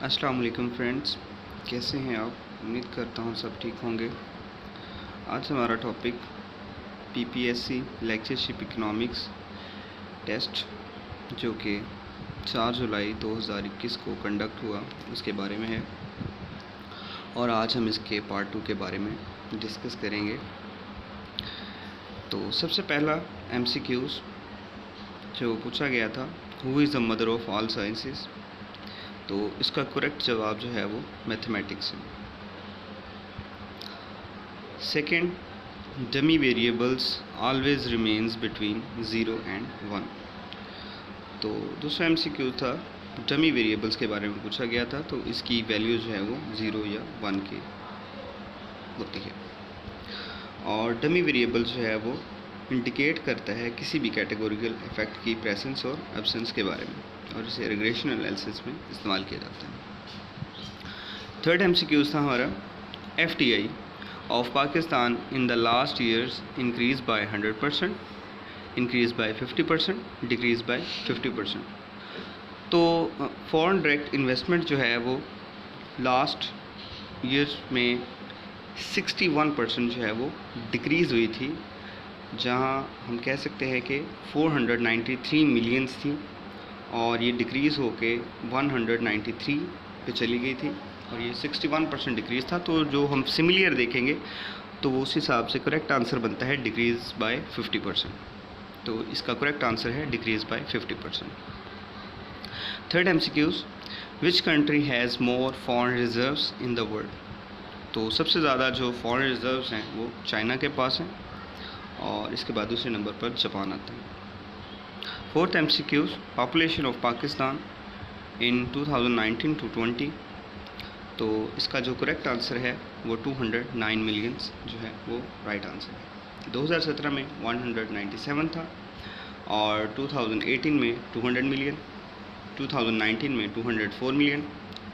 अस्सलाम वालेकुम फ्रेंड्स, कैसे हैं आप? उम्मीद करता हूँ सब ठीक होंगे। आज हमारा topic PPSC lectureship economics test जो कि 4 जुलाई 2021 को कंडक्ट हुआ उसके बारे में है और आज हम इसके पार्ट 2 के बारे में डिस्कस करेंगे। तो सबसे पहला एमसीक्यूज़ जो पूछा गया था, who is the mother of all sciences? तो इसका करेक्ट जवाब जो है वो मैथमेटिक्स है। Second, dummy variables always remains between 0 and 1। तो दूसरा एमसीक्यू था, डमी वेरिएबल्स के बारे में पूछा गया था, तो इसकी वैल्यू जो है वो 0 या 1 की होती है। और डमी वेरिएबल जो है वो इंडिकेट करता है किसी भी कैटेगोरिकल इफेक्ट की प्रेजेंस और एब्सेंस के बारे में, और इसे रिग्रेशन एनालिसिस में इस्तेमाल किया जाता है। थर्ड एमसीक्यूज था हमारा, FDI of Pakistan in the last years increase by 100%, increase by 50%, decrease by 50%। तो फॉरेन डायरेक्ट इन्वेस्टमेंट जो है वो लास्ट ईयर्स में 61% जो है वो डिक्रीज़ हुई थी, जहां हम कह सकते हैं कि 493 मिलियंस थी और ये डिक्रीज़ होके 193 पे चली गई थी, और ये 61% डिक्रीज़ था। तो जो हम सिमिलर देखेंगे तो वो उस हिसाब से करेक्ट आंसर बनता है डिक्रीज़ बाय 50%। तो इसका करेक्ट आंसर है decrease by 50%। Third MCQs, which country has more foreign reserves in the world? तो सबसे ज़्यादा जो फॉरेन रिजर्व्स हैं वो चाइना के पास हैं, और इसके बाद दूसरे नंबर पर जापान आता है। Fourth MCQs, population of Pakistan in 2019 to 20। तो इसका जो करेक्ट आंसर है वो 209 मिलियंस जो है वो राइट आंसर है। 2017 में 197 था, और 2018 में 200 मिलियन, 2019 में 204 मिलियन,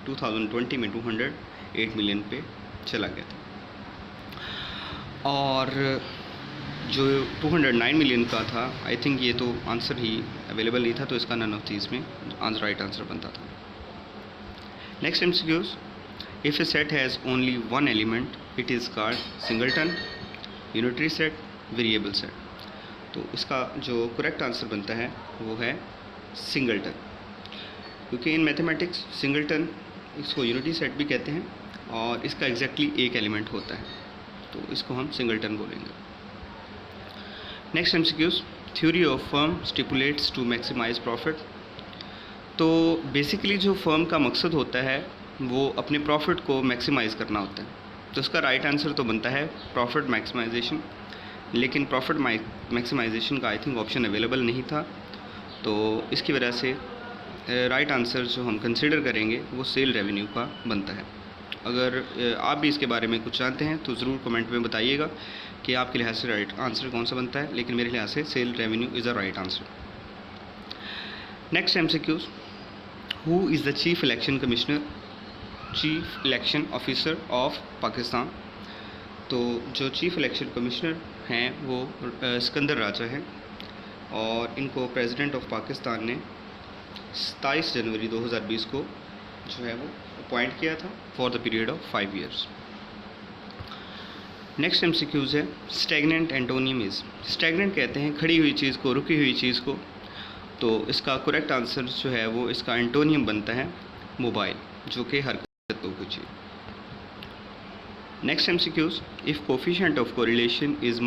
2020 में 208 मिलियन पे चला गया था। और जो 209 मिलियन का था, आई थिंक ये तो आंसर ही अवेलेबल नहीं था, तो इसका नन ऑफ दीज में आंसर राइट आंसर बनता था। Next MCQs, if A set has only one element it is called singleton, unitary set, variable set. तो इसका जो करेक्ट आंसर बनता है वो है सिंगलटन, क्योंकि इन मैथमेटिक्स सिंगलटन इसको यूनिटरी सेट भी कहते हैं और इसका एग्जैक्टली एक एलिमेंट होता है, तो इसको हम सिंगलटन बोलेंगे। Next MCQs, theory of firm stipulates to maximize profit. तो बेसिकली जो फर्म का मकसद होता है वो अपने प्रॉफिट को मैक्सिमाइज़ करना होता है, तो इसका राइट आंसर तो बनता है प्रॉफिट मैक्सिमाइजेशन, लेकिन प्रॉफिट मैक्सिमाइजेशन का आई थिंक ऑप्शन अवेलेबल नहीं था, तो इसकी वजह से राइट आंसर जो हम कंसिडर करेंगे वो सेल रेवेन्यू का बनता है। अगर आप भी इसके बारे में कुछ जानते हैं तो ज़रूर कमेंट में बताइएगा कि आपके लिहाज से राइट आंसर कौन सा बनता है, लेकिन मेरे लिहाज से sale revenue is a right answer. Next MCQs, who is the chief election commissioner, chief election officer of Pakistan? तो जो चीफ इलेक्शन कमिश्नर हैं वो सिकंदर राजा हैं, और इनको प्रेसिडेंट ऑफ पाकिस्तान ने 27 जनवरी 2020 को जो है वो अपॉइंट किया था for the period of 5 years. Next MCQs है, स्टैग्नेंट एंटोनियम इज़? स्टैग्नेंट कहते हैं खड़ी हुई चीज़ को, रुकी हुई चीज़ को, तो इसका करेक्ट आंसर जो है वो इसका एंटोनियम बनता है मोबाइल, जो कि हरकत हो कुछ। Next MCQs, if coefficient of correlation is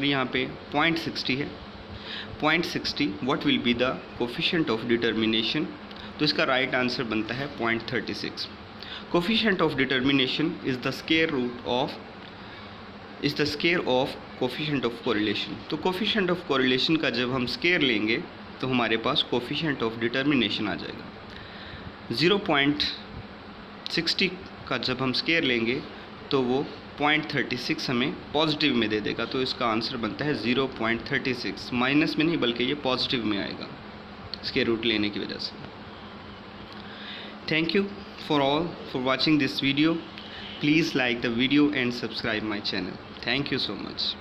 यहाँ पे 0.60 है, 0.60, what will be the coefficient of determination? तो इसका राइट आंसर बनता है 0.36। Coefficient of determination is the square of coefficient of correlation. तो कोफिशिएंट ऑफ कोरिलेशन का जब हम स्क्वायर लेंगे तो हमारे पास कोफिशिएंट ऑफ डिटर्मिनेशन आ जाएगा। 0.60 का जब हम स्क्वायर लेंगे तो वो 0.36 हमें पॉजिटिव में दे देगा, तो इसका आंसर बनता है 0.36। माइनस में नहीं बल्कि ये पॉजिटिव में आएगा स्क्वायर रूट लेने की वजह से। Thank you for all for watching this video. Please like the video and subscribe my channel. Thank you so much.